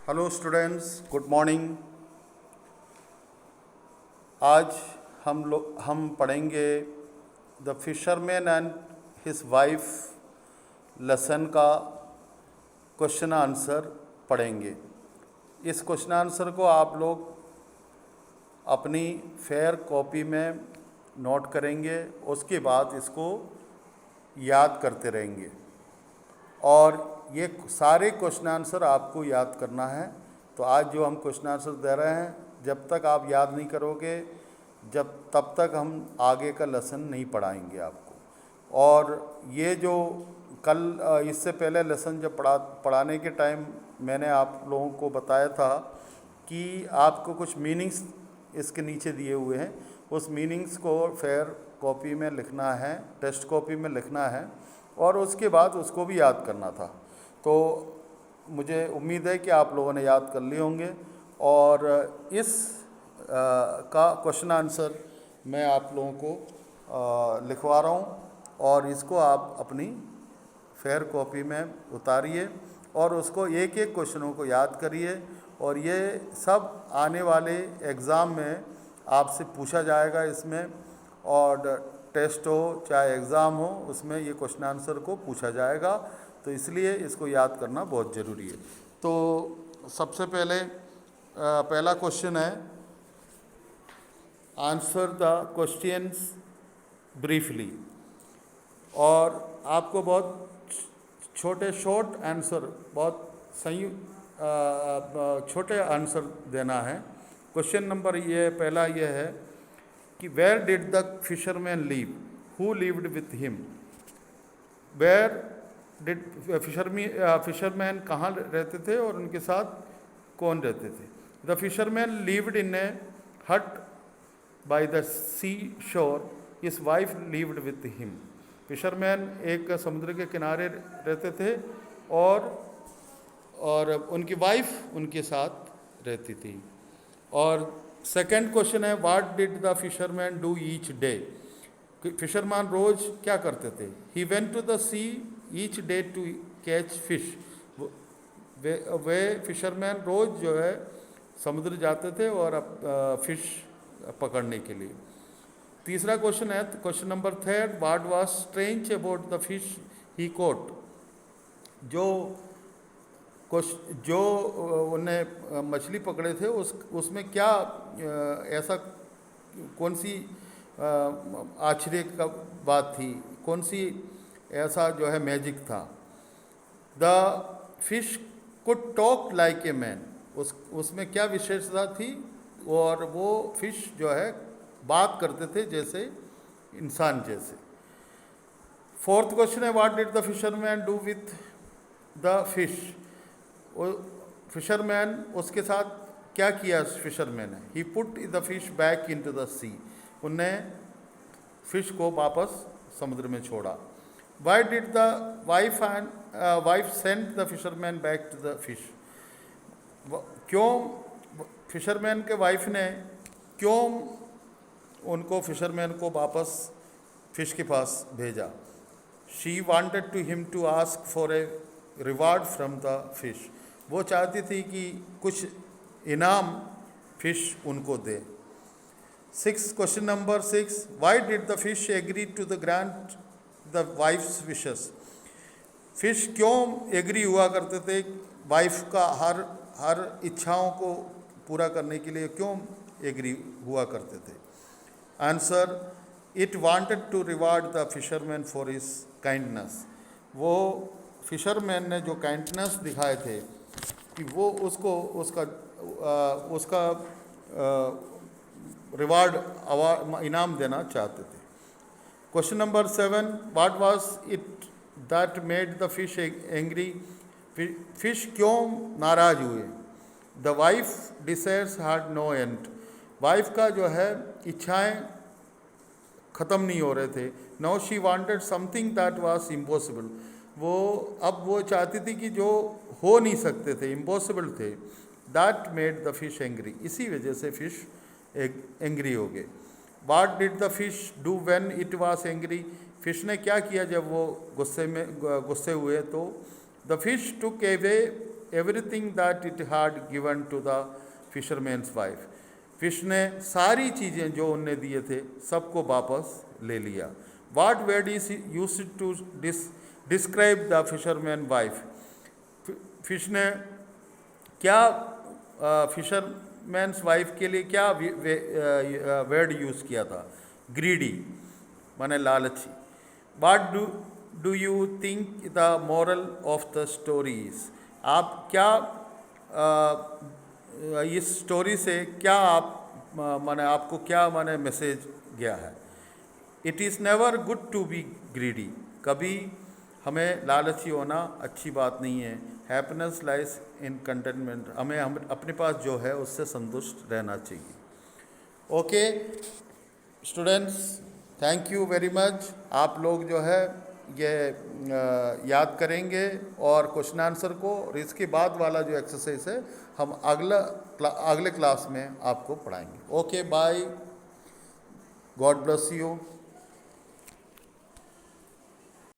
Hello students, good morning. आज हम पढ़ेंगे the fisherman and his wife lesson का क्वेश्चन आंसर पढ़ेंगे। इस क्वेश्चन आंसर को आप लोग अपनी फेयर कॉपी में नोट करेंगे, उसके बाद इसको याद करते रहेंगे और ये सारे क्वेश्चन आंसर आपको याद करना है। तो आज जो हम क्वेश्चन आंसर दे रहे हैं, जब तक आप याद नहीं करोगे तब तक हम आगे का लेसन नहीं पढ़ाएंगे आपको। और ये जो कल इससे पहले लेसन जब पढ़ाने के टाइम मैंने आप लोगों को बताया था कि आपको कुछ मीनिंग्स इसके नीचे दिए हुए हैं, उस मीनिंग्स को फेयर कॉपी में लिखना है, टेस्ट कॉपी में लिखना है और उसके बाद उसको भी याद करना था। तो मुझे उम्मीद है कि आप लोगों ने याद कर लिए होंगे और इस का क्वेश्चन आंसर मैं आप लोगों को लिखवा रहा हूँ और इसको आप अपनी फेयर कॉपी में उतारिए और उसको एक एक क्वेश्चनों को याद करिए। और ये सब आने वाले एग्ज़ाम में आपसे पूछा जाएगा इसमें, और टेस्ट हो चाहे एग्ज़ाम हो उसमें ये क्वेश्चन आंसर को पूछा जाएगा, तो इसलिए इसको याद करना बहुत ज़रूरी है। तो सबसे पहले पहला क्वेश्चन है, आंसर द क्वेश्चंस ब्रीफली। और आपको बहुत छोटे शॉर्ट आंसर, बहुत छोटे आंसर देना है। क्वेश्चन नंबर ये पहला ये है कि where did the fisherman leave, who lived with him. Where did fisherman कहाँ रहते थे और उनके साथ कौन रहते थे। The fisherman lived in a hut by the sea shore, his wife lived with him. Fisherman एक समुद्र के किनारे रहते थे और उनकी वाइफ उनके साथ रहती थी। और सेकंड क्वेश्चन है, what did the fisherman do each day. Fisherman रोज क्या करते थे। He went to the sea each day to catch fish. वे फिशरमैन रोज जो है समुद्र जाते थे और फिश पकड़ने के लिए। तीसरा क्वेश्चन है, question number third, what was strange about the fish he caught. जो उन्हें मछली पकड़े थे उसमें क्या ऐसा, कौन सी आश्चर्य का बात थी, कौन सी ऐसा जो है मैजिक था। The fish could talk like a man, उसमें क्या विशेषता थी, और वो फिश जो है बात करते थे जैसे इंसान जैसे। फोर्थ क्वेश्चन है, what did the fisherman do with the fish. Fisherman उसके साथ क्या किया फिशरमैन ने। He put the fish back into the sea, उनने फिश को वापस समुद्र में छोड़ा। Why did the wife send the fisherman back to the fish. क्यों फिशरमैन के वाइफ ने क्यों उनको फिशरमैन को वापस फिश के पास भेजा। She wanted to him to ask for a reward from the fish, वो चाहती थी कि कुछ इनाम फिश उनको दे। Question number 6, why did the fish agree to the grant the wife's wishes. Fish क्यों एग्री हुआ करते थे वाइफ का हर इच्छाओं को पूरा करने के लिए, क्यों एग्री हुआ करते थे। Answer, it wanted to reward the fisherman for his kindness. वो फिशरमैन ने जो काइंडनेस दिखाए थे कि वो उसका रिवार्ड इनाम देना चाहते थे। Question number 7, what was it that made the fish angry. Fish क्यों नाराज हुए। The wife desires had no end, wife का जो है इच्छाएं ख़त्म नहीं हो रहे थे। Now she wanted something that was impossible, वो चाहती थी कि जो हो नहीं सकते थे, इम्पॉसिबल थे। That made the fish angry, इसी वजह से फिश एंग्री हो गए। What did the fish do when it was angry. Fish ने क्या किया जब वो गुस्से हुए। तो the fish took away everything that it had given to the fisherman's wife. Fish ने सारी चीज़ें जो उनने दिए थे सबको वापस ले लिया. What word is used to describe the fisherman wife? Fish ने क्या फिशरमैन्स वाइफ के लिए क्या वर्ड यूज़ किया था? ग्रीडी माने लालची. What do you think the moral of the story is? आप क्या इस स्टोरी से क्या आप माने आपको क्या माने मैसेज गया है? It is never good to be greedy. कभी हमें लालची होना अच्छी बात नहीं है. Happiness lies in containment. हमें अपने पास जो है उससे संतुष्ट रहना चाहिए. Okay students, thank you very much. आप लोग जो है ये याद करेंगे और क्वेश्चन आंसर को, और इसके बाद वाला जो एक्सरसाइज है हम अगले क्लास में आपको पढ़ाएंगे. Okay bye. God bless you.